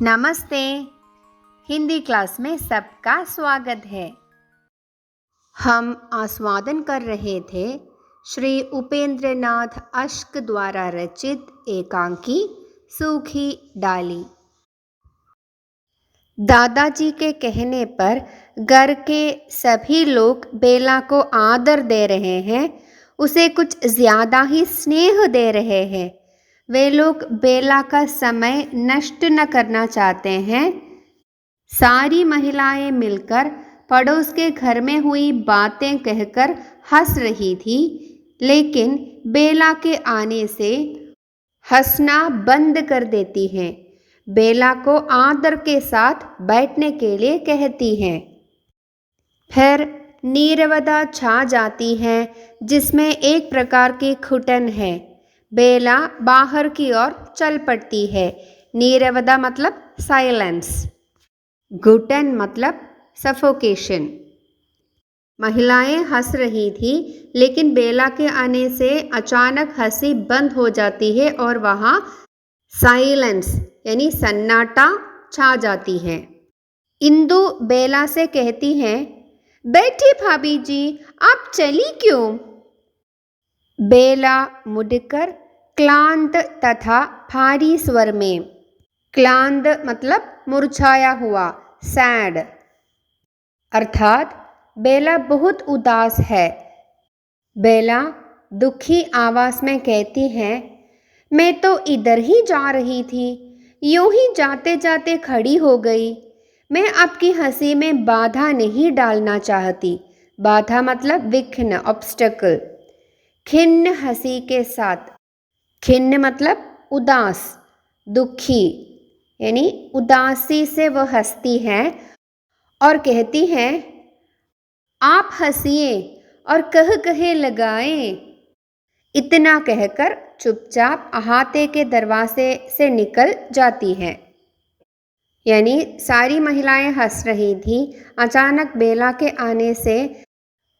नमस्ते। हिंदी क्लास में सबका स्वागत है। हम आस्वादन कर रहे थे श्री उपेंद्र नाथ अश्क द्वारा रचित एकांकी सूखी डाली। दादाजी के कहने पर घर के सभी लोग बेला को आदर दे रहे हैं, उसे कुछ ज़्यादा ही स्नेह दे रहे हैं। वे लोग बेला का समय नष्ट न करना चाहते हैं। सारी महिलाएं मिलकर पड़ोस के घर में हुई बातें कहकर हंस रही थी, लेकिन बेला के आने से हंसना बंद कर देती हैं। बेला को आदर के साथ बैठने के लिए कहती हैं। फिर नीरवदा छा जाती है, जिसमें एक प्रकार की घुटन है। बेला बाहर की ओर चल पड़ती है। नीरवदा मतलब साइलेंस, घुटन मतलब सफोकेशन। महिलाएं हंस रही थी, लेकिन बेला के आने से अचानक हंसी बंद हो जाती है और वहाँ साइलेंस यानी सन्नाटा छा जाती है। इंदु बेला से कहती है, बैठी भाभी जी, आप चली क्यों? बेला मुड़कर क्लांत तथा भारी स्वर में, क्लांत मतलब मुरझाया हुआ, सैड, अर्थात बेला बहुत उदास है। बेला दुखी आवाज में कहती है, मैं तो इधर ही जा रही थी, यूं ही जाते जाते खड़ी हो गई। मैं आपकी हंसी में बाधा नहीं डालना चाहती। बाधा मतलब विघ्न, ऑब्स्टेकल। खिन्न हंसी के साथ, खिन्न मतलब उदास, दुखी यानी उदासी से वह हंसती है और कहती है, आप हंसिए और कह कहे लगाएं। इतना कहकर चुपचाप अहाते के दरवाजे से निकल जाती है। यानी सारी महिलाएं हंस रही थी। अचानक बेला के आने से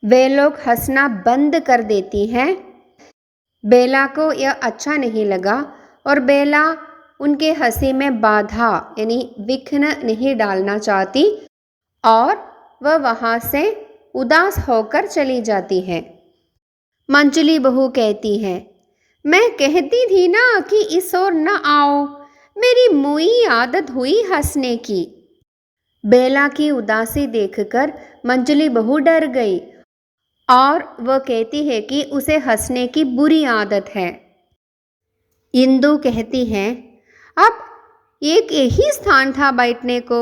वे लोग हंसना बंद कर देती हैं। बेला को यह अच्छा नहीं लगा और बेला उनके हंसी में बाधा यानी विघ्न नहीं डालना चाहती और वह वहाँ से उदास होकर चली जाती है। मंजली बहू कहती है, मैं कहती थी ना कि इस ओर न आओ, मेरी मुई आदत हुई हंसने की। बेला की उदासी देखकर मंजली बहू डर गई और वह कहती है कि उसे हंसने की बुरी आदत है। इंदु कहती है, अब एक यही स्थान था बैठने को।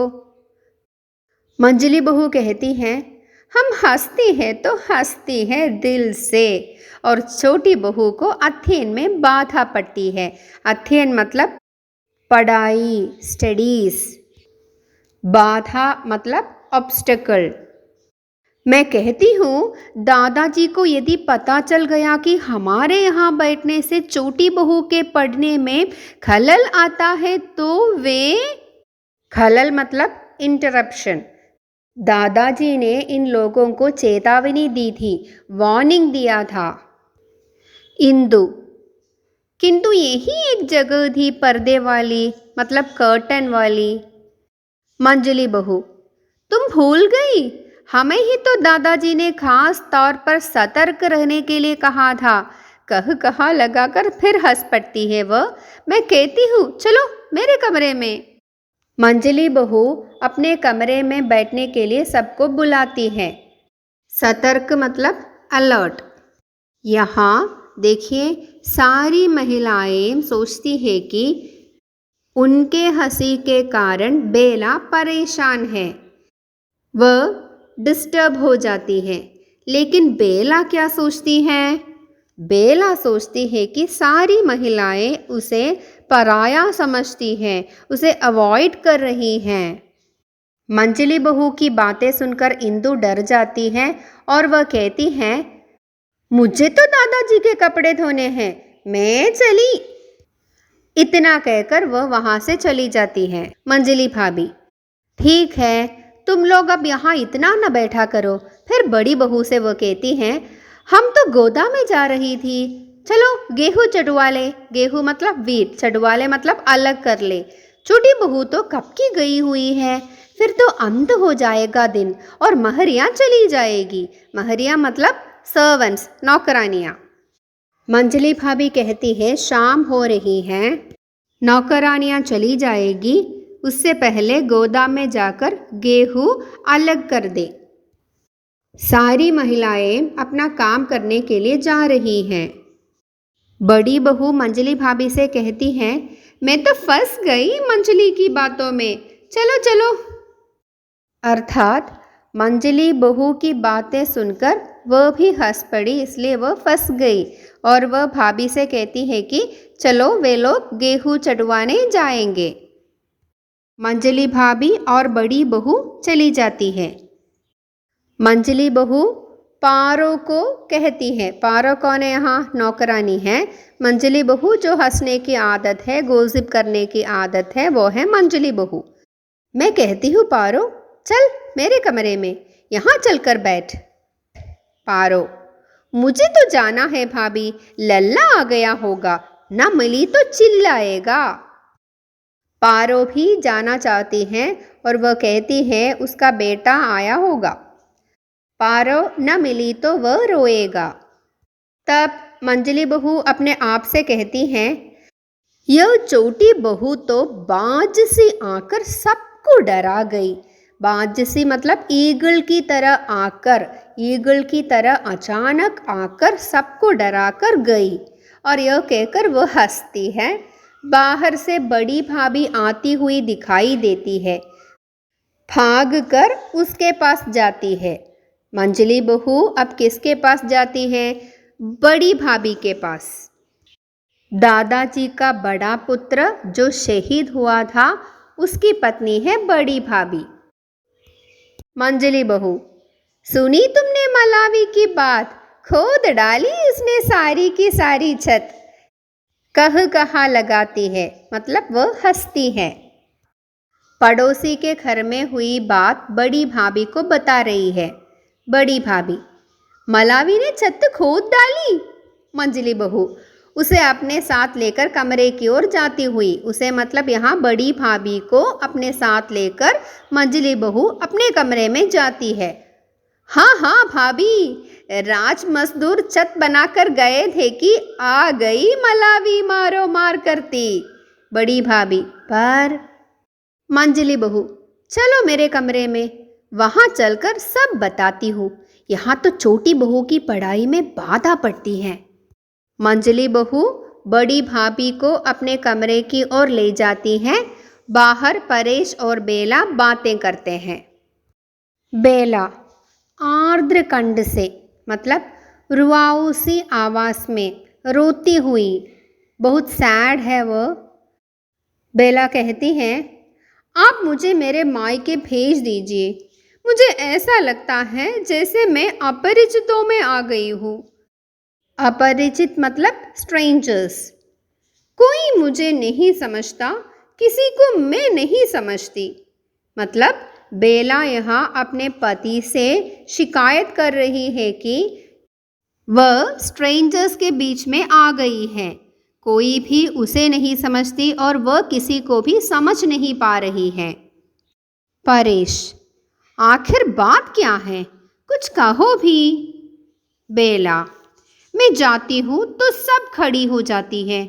मंजली बहू कहती है, हम हंसती हैं तो हंसती हैं दिल से। और छोटी बहू को अध्ययन में बाधा पड़ती है। अध्ययन मतलब पढ़ाई, स्टडीज। बाधा मतलब ऑब्स्टेकल। मैं कहती हूँ, दादाजी को यदि पता चल गया कि हमारे यहाँ बैठने से छोटी बहू के पढ़ने में खलल आता है तो वे, खलल मतलब इंटरप्शन। दादाजी ने इन लोगों को चेतावनी दी थी, वार्निंग दिया था। इंदु, किंतु यही एक जगह थी पर्दे वाली मतलब कर्टन वाली। मंजली बहू, तुम भूल गई, हमें ही तो दादाजी ने खास तौर पर सतर्क रहने के लिए कहा था। कहा लगाकर फिर हंस पड़ती है वह। मैं कहती हूँ, चलो मेरे कमरे में। मंजली बहू अपने कमरे में बैठने के लिए सबको बुलाती है। सतर्क मतलब अलर्ट। यहाँ देखिए, सारी महिलाएं सोचती है कि उनके हंसी के कारण बेला परेशान है, वह डिस्टर्ब हो जाती है। लेकिन बेला क्या सोचती है? बेला सोचती है कि सारी महिलाएं उसे पराया समझती हैं, उसे अवॉइड कर रही हैं। मंजली बहू की बातें सुनकर इंदु डर जाती है और वह कहती है, मुझे तो दादाजी के कपड़े धोने हैं, मैं चली। इतना कहकर वह वहां से चली जाती है। मंजली भाभी, ठीक है, तुम लोग अब यहाँ इतना न बैठा करो। फिर बड़ी बहू से वह कहती हैं, हम तो गोदाम में जा रही थी, चलो गेहूँ चढ़वा ले। गेहूँ मतलब वीट, चढ़वा ले मतलब अलग कर ले। छोटी बहू तो कब की गई हुई है, फिर तो अंत हो जाएगा दिन और महरियाँ चली जाएगी। महरियाँ मतलब सर्वेंट्स, नौकरानियाँ। मंजली भाभी कहती है शाम हो रही है, नौकरानियाँ चली जाएगी, उससे पहले गोदाम में जाकर गेहूँ अलग कर दे। सारी महिलाएं अपना काम करने के लिए जा रही हैं। बड़ी बहू मंजली भाभी से कहती है, मैं तो फंस गई मंजली की बातों में, चलो चलो। अर्थात मंजली बहू की बातें सुनकर वह भी हंस पड़ी, इसलिए वह फंस गई और वह भाभी से कहती है कि चलो वे लोग गेहूँ चढ़वाने जाएंगे। मंजली भाभी और बड़ी बहू चली जाती है। मंजली बहू पारो को कहती है, पारो कौन है यहाँ, नौकरानी है। मंजली बहू जो हंसने की आदत है, गॉसिप करने की आदत है, वो है मंजली बहू। मैं कहती हूँ पारो चल मेरे कमरे में, यहाँ चलकर बैठ। पारो, मुझे तो जाना है भाभी, लल्ला आ गया होगा, ना मिली तो चिल्लाएगा। पारो भी जाना चाहती है और वह कहती है उसका बेटा आया होगा, पारो न मिली तो वह रोएगा। तब मंजली बहू अपने आप से कहती है, यह छोटी बहू तो बाज सी आकर सबको डरा गई। बाज सी मतलब ईगल की तरह आकर, ईगल की तरह अचानक आकर सबको डरा कर गई। और यह कहकर वह हंसती है। बाहर से बड़ी भाभी आती हुई दिखाई देती है, भाग कर उसके पास जाती है। मंजली बहू अब किसके पास जाती है, बड़ी भाभी के पास। दादाजी का बड़ा पुत्र जो शहीद हुआ था, उसकी पत्नी है बड़ी भाभी। मंजली बहू, सुनी तुमने मलावी की बात, खोद डाली उसने सारी की सारी छत। कहा लगाती है मतलब वह हंसती है। पड़ोसी के घर में हुई बात बड़ी भाभी को बता रही है। बड़ी भाभी, मलावी ने छत खोद डाली। मंजली बहू उसे अपने साथ लेकर कमरे की ओर जाती हुई, उसे मतलब यहाँ बड़ी भाभी को अपने साथ लेकर मंजली बहू अपने कमरे में जाती है। हाँ हाँ भाभी, राज मजदूर छत बनाकर गए थे कि आ गई मलावी मारो मार करती। बड़ी भाभी, पर मंजली बहू, चलो मेरे कमरे में, वहाँ चलकर सब बताती हूँ, यहाँ तो छोटी बहू की पढ़ाई में बाधा पड़ती है। मंजली बहू बड़ी भाभी को अपने कमरे की ओर ले जाती है। बाहर परेश और बेला बातें करते हैं। बेला आर्द्र कंठ से मतलब रुआऊ सी आवाज में रोती हुई, बहुत सैड है वह। बेला कहती है, आप मुझे मेरे मायके भेज दीजिए, मुझे ऐसा लगता है जैसे मैं अपरिचितों में आ गई हूँ। अपरिचित मतलब स्ट्रेंजर्स। कोई मुझे नहीं समझता, किसी को मैं नहीं समझती। मतलब बेला यहाँ अपने पति से शिकायत कर रही है कि वह स्ट्रेंजर्स के बीच में आ गई है, कोई भी उसे नहीं समझती और वह किसी को भी समझ नहीं पा रही है। परेश, आखिर बात क्या है, कुछ कहो भी। बेला, मैं जाती हूँ तो सब खड़ी हो जाती है,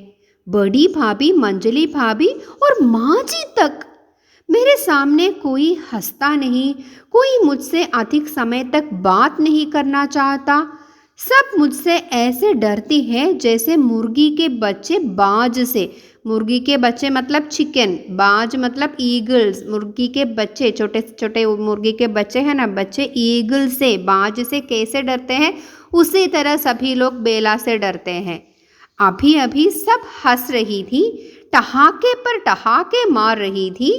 बड़ी भाभी, मंजली भाभी और माँ जी तक। मेरे सामने कोई हंसता नहीं, कोई मुझसे अधिक समय तक बात नहीं करना चाहता। सब मुझसे ऐसे डरती है जैसे मुर्गी के बच्चे बाज से। मुर्गी के बच्चे मतलब चिकन, बाज मतलब ईगल्स। मुर्गी के बच्चे, छोटे छोटे मुर्गी के बच्चे हैं ना, बच्चे ईगल से, बाज से कैसे डरते हैं, उसी तरह सभी लोग बेला से डरते हैं। अभी अभी सब हंस रही थी, ठहाके पर ठहाके मार रही थी।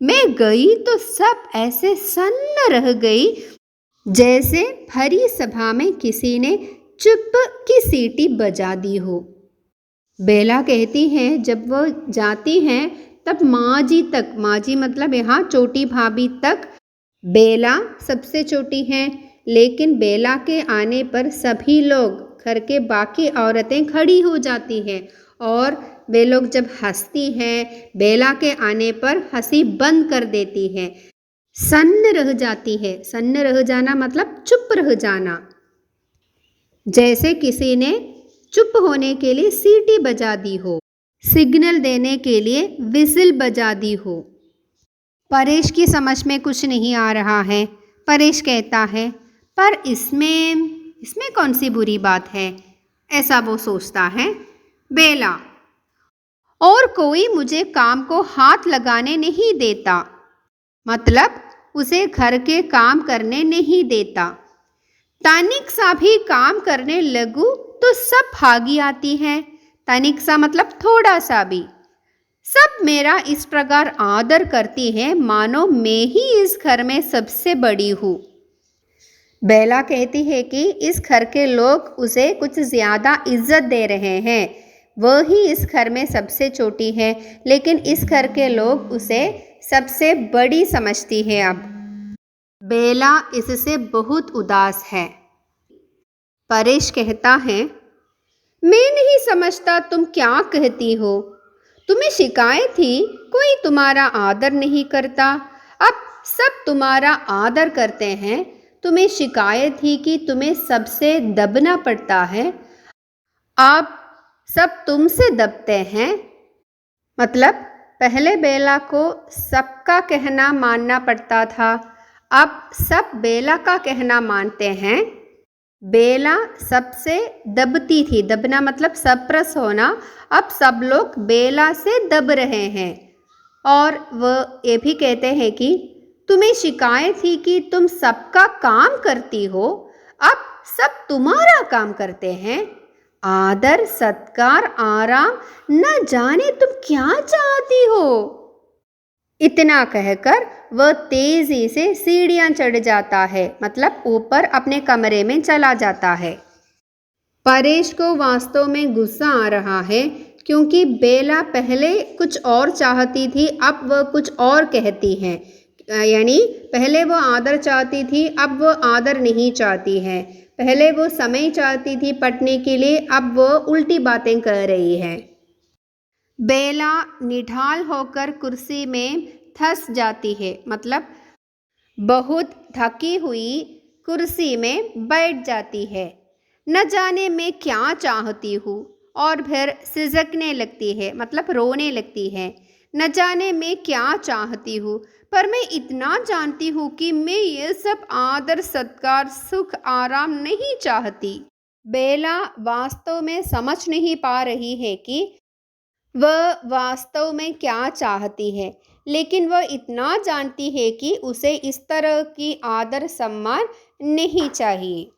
मैं गई तो सब ऐसे सन्न रह गई जैसे भरी सभा में किसी ने चुप की सीटी बजा दी हो। बेला कहती है जब वो जाती हैं तब माँ जी तक, माँ जी मतलब यहाँ छोटी भाभी तक, बेला सबसे छोटी हैं, लेकिन बेला के आने पर सभी लोग, घर के बाकी औरतें खड़ी हो जाती हैं और वे लोग जब हंसती हैं, बेला के आने पर हंसी बंद कर देती है, सन्न रह जाती है। सन्न रह जाना मतलब चुप रह जाना, जैसे किसी ने चुप होने के लिए सीटी बजा दी हो, सिग्नल देने के लिए विसिल बजा दी हो। परेश की समझ में कुछ नहीं आ रहा है। परेश कहता है, पर इसमें कौन सी बुरी बात है, ऐसा वो सोचता है। बेला, और कोई मुझे काम को हाथ लगाने नहीं देता, मतलब उसे घर के काम करने नहीं देता। तनिक सा भी काम करने लगूं तो सब भागी आती हैं। तनिक सा मतलब थोड़ा सा भी। सब मेरा इस प्रकार आदर करती हैं मानो मैं ही इस घर में सबसे बड़ी हूँ। बेला कहती है कि इस घर के लोग उसे कुछ ज़्यादा इज्जत दे रहे हैं। वह ही इस घर में सबसे छोटी है, लेकिन इस घर के लोग उसे सबसे बड़ी समझती है अब। बेला इससे बहुत उदास है। परेश कहता है, मैं नहीं समझता तुम क्या कहती हो। तुम्हें शिकायत थी कोई तुम्हारा आदर नहीं करता, अब सब तुम्हारा आदर करते हैं। तुम्हें शिकायत थी कि तुम्हें सबसे दबना पड़ता है, अब सब तुमसे दबते हैं। मतलब पहले बेला को सबका कहना मानना पड़ता था, अब सब बेला का कहना मानते हैं। बेला सबसे दबती थी, दबना मतलब सप्रेस होना, अब सब लोग बेला से दब रहे हैं। और वह ये भी कहते हैं कि तुम्हें शिकायत थी कि तुम सबका काम करती हो, अब सब तुम्हारा काम करते हैं। आदर सत्कार आराम, न जाने तुम क्या चाहती हो। इतना कहकर वह तेजी से सीढ़ियां चढ़ जाता है, मतलब ऊपर अपने कमरे में चला जाता है। परेश को वास्तव में गुस्सा आ रहा है, क्योंकि बेला पहले कुछ और चाहती थी, अब वह कुछ और कहती है। यानी पहले वो आदर चाहती थी, अब वो आदर नहीं चाहती है। पहले वो समय चाहती थी पढ़ने के लिए, अब वो उल्टी बातें कर रही है। बेला निढाल होकर कुर्सी में धंस जाती है, मतलब बहुत थकी हुई कुर्सी में बैठ जाती है। न जाने मैं क्या चाहती हूँ, और फिर सिसकने लगती है, मतलब रोने लगती है। न जाने मैं क्या चाहती हूँ, पर मैं इतना जानती हूँ कि मैं ये सब आदर सत्कार सुख आराम नहीं चाहती। बेला वास्तव में समझ नहीं पा रही है कि वह वास्तव में क्या चाहती है, लेकिन वह इतना जानती है कि उसे इस तरह की आदर सम्मान नहीं चाहिए।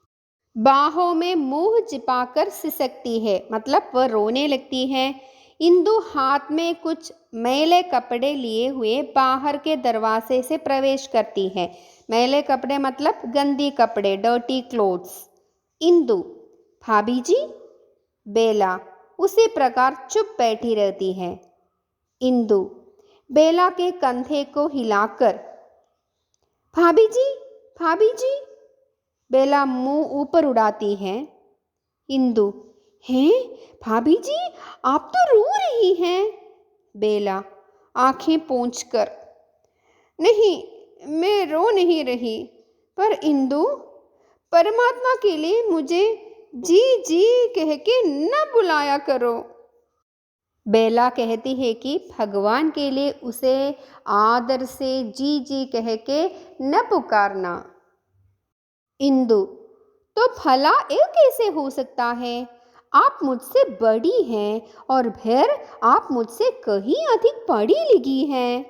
बाहों में मुंह छिपाकर सिसकती है, मतलब वह रोने लगती है। इंदु हाथ में कुछ मैले कपड़े लिए हुए बाहर के दरवाजे से प्रवेश करती है। मैले कपड़े मतलब गंदी कपड़े, डर्टी क्लोथ्स। इंदु, भाभी जी। बेला उसी प्रकार चुप बैठी रहती है। इंदु बेला के कंधे को हिलाकर, भाभी जी, भाभी जी। बेला मुंह ऊपर उड़ाती है। इंदु, हैं भाभी जी, आप तो रो रही हैं। बेला आंखें पोंछकर, नहीं, मैं रो नहीं रही, पर इंदु, परमात्मा के लिए मुझे जी जी कह के न बुलाया करो। बेला कहती है कि भगवान के लिए उसे आदर से जी जी कह के न पुकारना। इंदु, तो भला ये कैसे हो सकता है? आप मुझसे बड़ी हैं और फिर आप मुझसे कहीं अधिक पढ़ी लिखी हैं।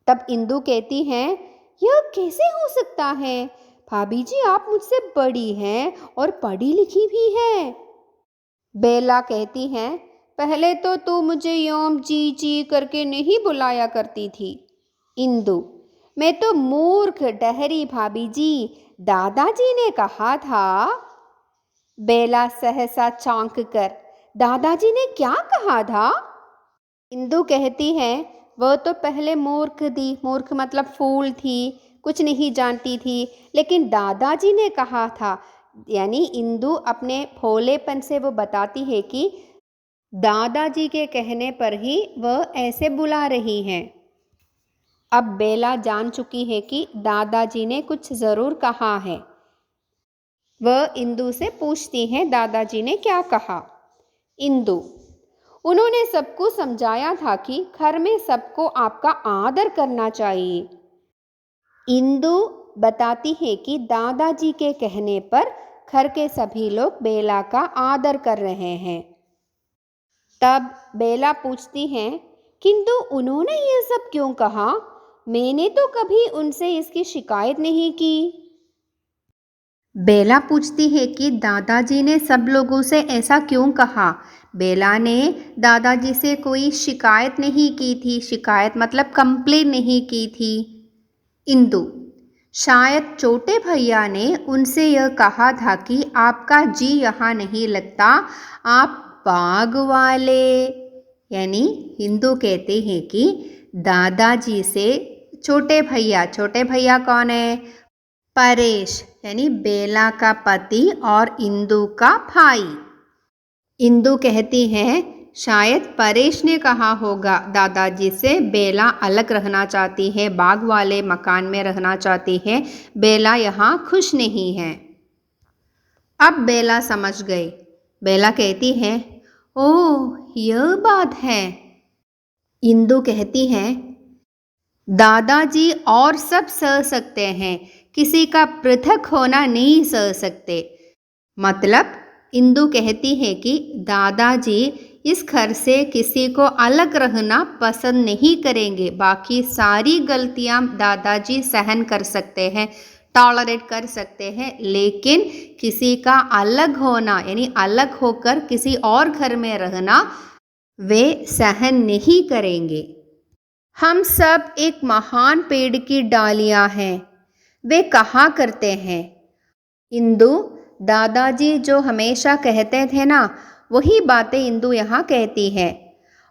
तब इंदु कहती है, यह कैसे हो सकता है? भाभी जी, आप मुझसे बड़ी हैं और पढ़ी लिखी भी हैं। बेला कहती है, पहले तो तू मुझे योम जी जी करके नहीं बुलाया करती थी। इंदु, मैं तो मूर्ख डहरी भाभी जी, दादाजी ने कहा था। बेला सहसा चौंक कर, दादाजी ने क्या कहा था? इंदु कहती है, वह तो पहले मूर्ख थी, मूर्ख मतलब फूल थी, कुछ नहीं जानती थी, लेकिन दादाजी ने कहा था। यानी इंदु अपने भोलेपन से वो बताती है कि दादाजी के कहने पर ही वह ऐसे बुला रही हैं। अब बेला जान चुकी है कि दादाजी ने कुछ ज़रूर कहा है। वह इंदु से पूछती हैं दादाजी ने क्या कहा। इंदु: उन्होंने सबको समझाया था कि घर में सबको आपका आदर करना चाहिए। इंदु बताती है कि दादाजी के कहने पर घर के सभी लोग बेला का आदर कर रहे हैं। तब बेला पूछती हैं, किंतु उन्होंने ये सब क्यों कहा? मैंने तो कभी उनसे इसकी शिकायत नहीं की। बेला पूछती है कि दादाजी ने सब लोगों से ऐसा क्यों कहा? बेला ने दादाजी से कोई शिकायत नहीं की थी। शिकायत मतलब कंप्लेन नहीं की थी। इंदु: शायद छोटे भैया ने उनसे यह कहा था कि आपका जी यहाँ नहीं लगता, आप बाग वाले। यानी इंदु कहते हैं कि दादाजी से छोटे भैया कौन है? परेश, यानी बेला का पति और इंदु का भाई। इंदु कहती हैं शायद परेश ने कहा होगा दादाजी से बेला अलग रहना चाहती है, बाग वाले मकान में रहना चाहती है, बेला यहाँ खुश नहीं है। अब बेला समझ गई। बेला कहती है, ओह यह बात है। इंदु कहती है, दादाजी और सब सह सकते हैं, किसी का पृथक होना नहीं सह सकते। मतलब इंदु कहती है कि दादाजी इस घर से किसी को अलग रहना पसंद नहीं करेंगे। बाकी सारी गलतियां दादाजी सहन कर सकते हैं, टॉलरेट कर सकते हैं, लेकिन किसी का अलग होना यानी अलग होकर किसी और घर में रहना वे सहन नहीं करेंगे। हम सब एक महान पेड़ की डालियां हैं, वे कहा करते हैं। इंदु दादाजी जो हमेशा कहते थे ना, वही बातें इंदु यहाँ कहती है।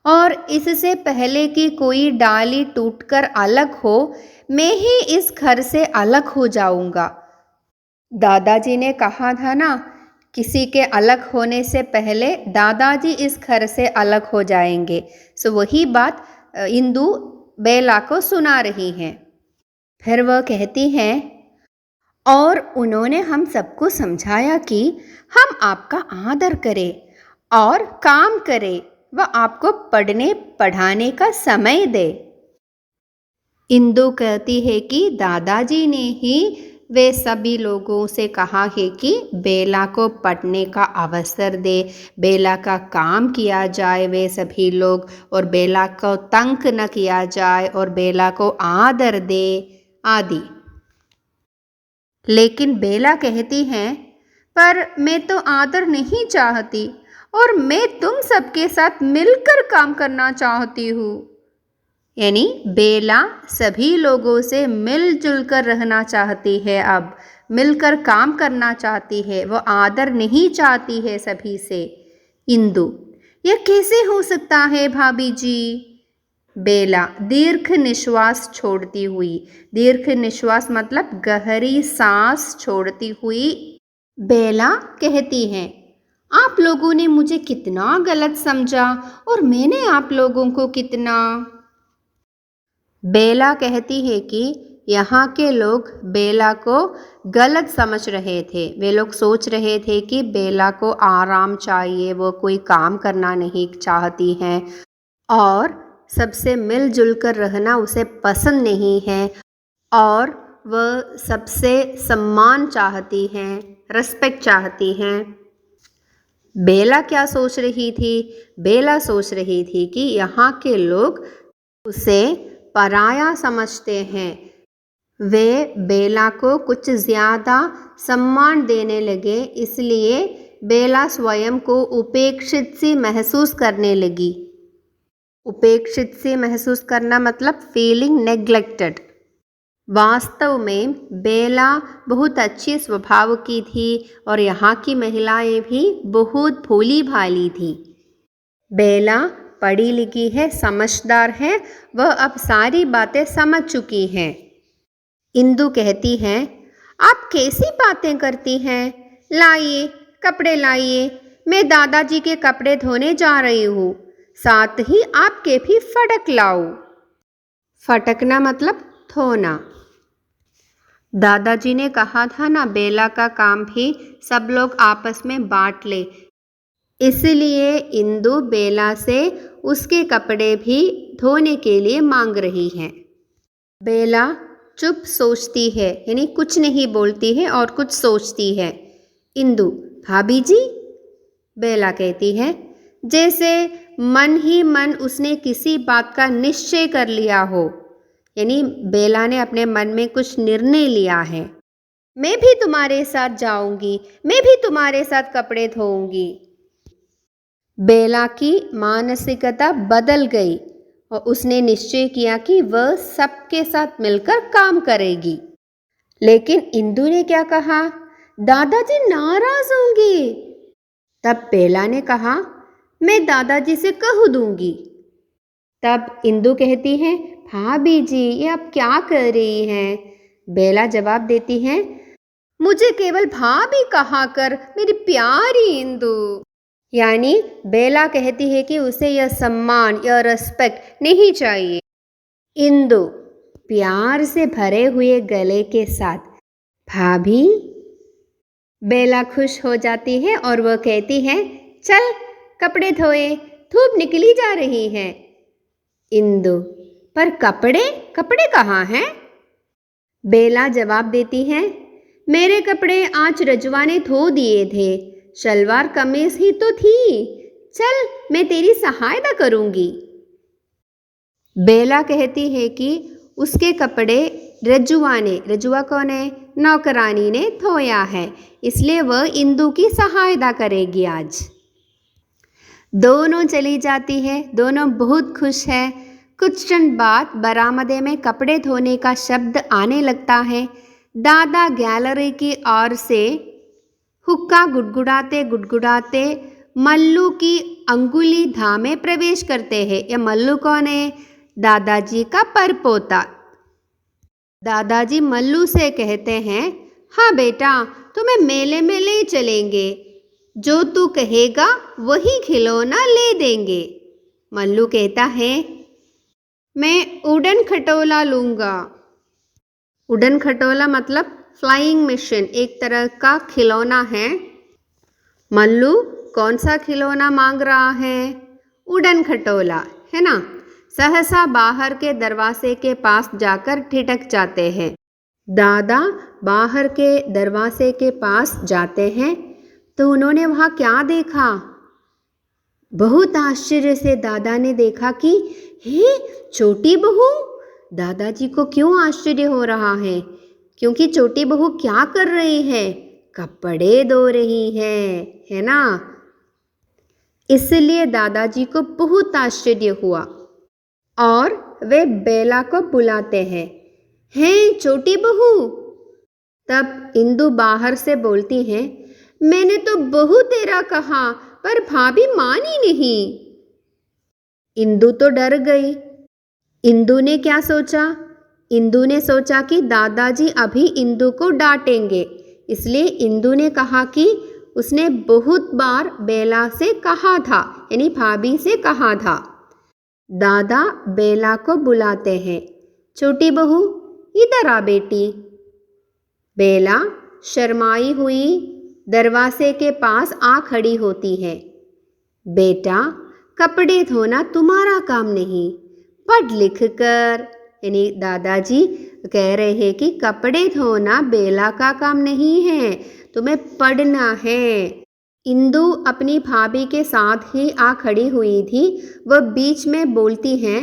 और इससे पहले कि कोई डाली टूटकर अलग हो, मैं ही इस घर से अलग हो जाऊंगा। दादाजी ने कहा था ना, किसी के अलग होने से पहले दादाजी इस घर से अलग हो जाएंगे। सो वही बात इंदु बेला को सुना रही हैं। फिर वह कहती हैं, और उन्होंने हम सबको समझाया कि हम आपका आदर करें और काम करें व आपको पढ़ने पढ़ाने का समय दे। इंदु कहती है कि दादाजी ने ही वे सभी लोगों से कहा है कि बेला को पढ़ने का अवसर दे, बेला का काम किया जाए वे सभी लोग, और बेला को तंग न किया जाए और बेला को आदर दे आदि। लेकिन बेला कहती हैं, पर मैं तो आदर नहीं चाहती और मैं तुम सबके साथ मिलकर काम करना चाहती हूँ। यानी बेला सभी लोगों से मिलजुल कर रहना चाहती है, अब मिलकर काम करना चाहती है, वो आदर नहीं चाहती है सभी से। इंदु: यह कैसे हो सकता है भाभी जी? बेला दीर्घ निश्वास छोड़ती हुई, दीर्घ निश्वास मतलब गहरी सांस छोड़ती हुई बेला कहती है, आप लोगों ने मुझे कितना गलत समझा और मैंने आप लोगों को कितना। बेला कहती है कि यहाँ के लोग बेला को गलत समझ रहे थे। वे लोग सोच रहे थे कि बेला को आराम चाहिए, वो कोई काम करना नहीं चाहती हैं और सबसे मिलजुल कर रहना उसे पसंद नहीं है और वह सबसे सम्मान चाहती हैं, रिस्पेक्ट चाहती हैं। बेला क्या सोच रही थी? बेला सोच रही थी कि यहाँ के लोग उसे पराया समझते हैं। वे बेला को कुछ ज़्यादा सम्मान देने लगे, इसलिए बेला स्वयं को उपेक्षित सी महसूस करने लगी। उपेक्षित से महसूस करना मतलब फीलिंग नेग्लेक्टेड। वास्तव में बेला बहुत अच्छे स्वभाव की थी और यहाँ की महिलाएं भी बहुत भोली भाली थी। बेला पढ़ी लिखी है, समझदार है, वह अब सारी बातें समझ चुकी हैं। इंदु कहती हैं, आप कैसी बातें करती हैं? लाइए कपड़े लाइए, मैं दादाजी के कपड़े धोने जा रही हूँ, साथ ही आपके भी फटक लाऊं। फटकना मतलब धोना। दादाजी ने कहा था ना, बेला का काम भी सब लोग आपस में बांट ले, इसलिए इंदु बेला से उसके कपड़े भी धोने के लिए मांग रही है। बेला चुप सोचती है, यानी कुछ नहीं बोलती है और कुछ सोचती है। इंदु, भाभी जी, बेला कहती है, जैसे मन ही मन उसने किसी बात का निश्चय कर लिया हो, यानी बेला ने अपने मन में कुछ निर्णय लिया है। मैं भी तुम्हारे साथ जाऊंगी, मैं भी तुम्हारे साथ कपड़े धोऊंगी। बेला की मानसिकता बदल गई और उसने निश्चय किया कि वह सबके साथ मिलकर काम करेगी। लेकिन इंदु ने क्या कहा, दादाजी नाराज होंगे। तब बेला ने कहा, मैं दादाजी से कह दूंगी। तब इंदु कहती है, भाभी जी ये आप क्या कर रही हैं? बेला जवाब देती है, मुझे केवल भाभी कहा कर मेरी प्यारी इंदु। यानी बेला कहती है कि उसे यह सम्मान या रिस्पेक्ट नहीं चाहिए। इंदु प्यार से भरे हुए गले के साथ, भाभी। बेला खुश हो जाती है और वह कहती है, चल कपड़े धोए, धूप निकली जा रही है। इंदु, पर कपड़े कपड़े कहाँ हैं? बेला जवाब देती है, मेरे कपड़े आज रजवा ने धो दिए थे, सलवार कमीज ही तो थी, चल मैं तेरी सहायता करूंगी। बेला कहती है कि उसके कपड़े रजुआ कौन है? नौकरानी ने धोया है, इसलिए वह इंदु की सहायता करेगी आज। दोनों चली जाती है, दोनों बहुत खुश है। कुछ क्षण बाद बरामदे में कपड़े धोने का शब्द आने लगता है। दादा गैलरी की ओर से हुक्का गुड़गुड़ाते गुड़गुड़ाते मल्लू की अंगुली धाम में प्रवेश करते हैं। यह मल्लू कौन है? दादाजी का परपोता। दादाजी मल्लू से कहते हैं, हाँ बेटा, तुम्हें मेले में ले चलेंगे, जो तू कहेगा वही खिलौना ले देंगे। मल्लू कहता है, मैं उड़न खटोला लूँगा। उड़न खटोला मतलब फ्लाइंग मशीन, एक तरह का खिलौना है। मल्लू कौन सा खिलौना मांग रहा है? उड़न खटोला, है ना। सहसा बाहर के दरवाजे के पास जाकर ठिठक जाते हैं। दादा बाहर के दरवाजे के पास जाते हैं तो उन्होंने वहाँ क्या देखा? बहुत आश्चर्य से दादा ने देखा कि हे छोटी बहू। दादाजी को क्यों आश्चर्य हो रहा है? क्योंकि छोटी बहू क्या कर रही है? कपड़े धो रही है ना। इसलिए दादाजी को बहुत आश्चर्य हुआ और वे बेला को बुलाते हैं, हे छोटी बहू। तब इंदु बाहर से बोलती है, मैंने तो बहुत तेरा कहा पर भाभी मानी नहीं। इंदु तो डर गई। इंदु ने क्या सोचा? इंदु ने सोचा कि दादाजी अभी इंदु को डांटेंगे, इसलिए इंदु ने कहा कि उसने बहुत बार बेला से कहा था, यानी भाभी से कहा था। दादा बेला को बुलाते हैं, छोटी बहू इधर आ बेटी। बेला शर्माई हुई दरवाजे के पास आ खड़ी होती है। बेटा, कपड़े धोना तुम्हारा काम नहीं, पढ़ लिख कर। यानी दादाजी कह रहे हैं कि कपड़े धोना बेला का काम नहीं है, तुम्हें पढ़ना है। इंदु अपनी भाभी के साथ ही आ खड़ी हुई थी। वह बीच में बोलती हैं,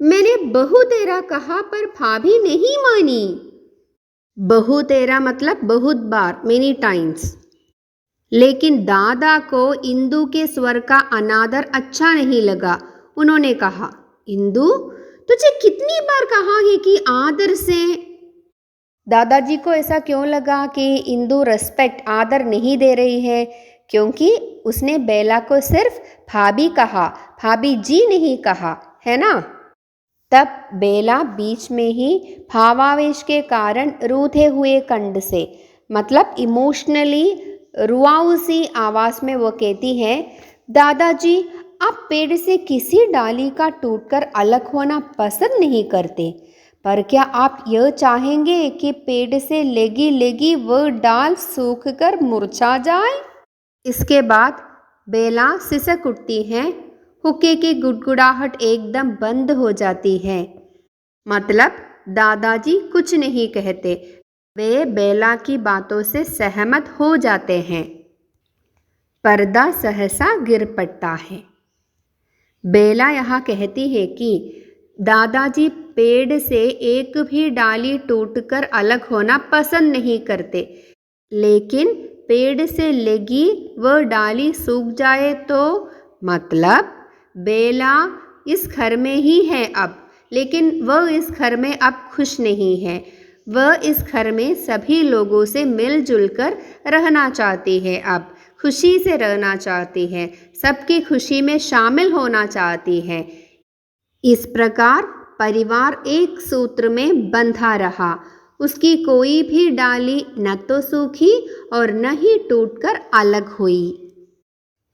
मैंने बहु तेरा कहा पर भाभी नहीं मानी। बहु तेरा मतलब बहुत बार, मेनी टाइम्स। लेकिन दादा को इंदु के स्वर का अनादर अच्छा नहीं लगा। उन्होंने कहा, इंदु तुझे कितनी बार कहा है कि आदर से। दादाजी को ऐसा क्यों लगा कि इंदु रिस्पेक्ट आदर नहीं दे रही है? क्योंकि उसने बेला को सिर्फ भाभी कहा, भाभी जी नहीं कहा, है ना। तब बेला बीच में ही भावावेश के कारण रूठे हुए कंठ से, मतलब इमोशनली रुआऊ सी आवाज़ में वो कहती है, दादाजी आप पेड़ से किसी डाली का टूटकर अलग होना पसंद नहीं करते, पर क्या आप यह चाहेंगे कि पेड़ से लगी लगी वह डाल सूखकर मुरझा जाए? इसके बाद बेला सिसक उठती है, हुक्के की गुड़गुड़ाहट एकदम बंद हो जाती है। मतलब दादाजी कुछ नहीं कहते, वे बेला की बातों से सहमत हो जाते हैं। पर्दा सहसा गिर पड़ता है। बेला यहाँ कहती है कि दादाजी पेड़ से एक भी डाली टूटकर अलग होना पसंद नहीं करते, लेकिन पेड़ से लगी वह डाली सूख जाए तो, मतलब बेला इस घर में ही है अब, लेकिन वह इस घर में अब खुश नहीं है। वह इस घर में सभी लोगों से मिलजुल कर रहना चाहती है, अब खुशी से रहना चाहती है, सबकी खुशी में शामिल होना चाहती है। इस प्रकार परिवार एक सूत्र में बंधा रहा। उसकी कोई भी डाली न तो सूखी और न ही टूटकर अलग हुई।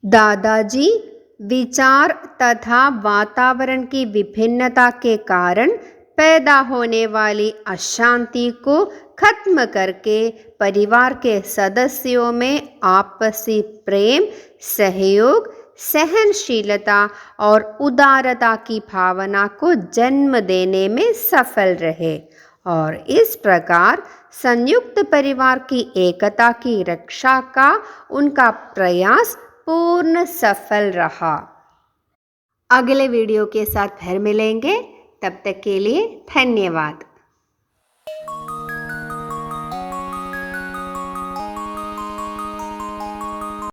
दादाजी विचार तथा वातावरण की विभिन्नता के कारण पैदा होने वाली अशांति को खत्म करके परिवार के सदस्यों में आपसी प्रेम, सहयोग, सहनशीलता और उदारता की भावना को जन्म देने में सफल रहे और इस प्रकार संयुक्त परिवार की एकता की रक्षा का उनका प्रयास पूर्ण सफल रहा। अगले वीडियो के साथ फिर मिलेंगे, तब तक के लिए धन्यवाद।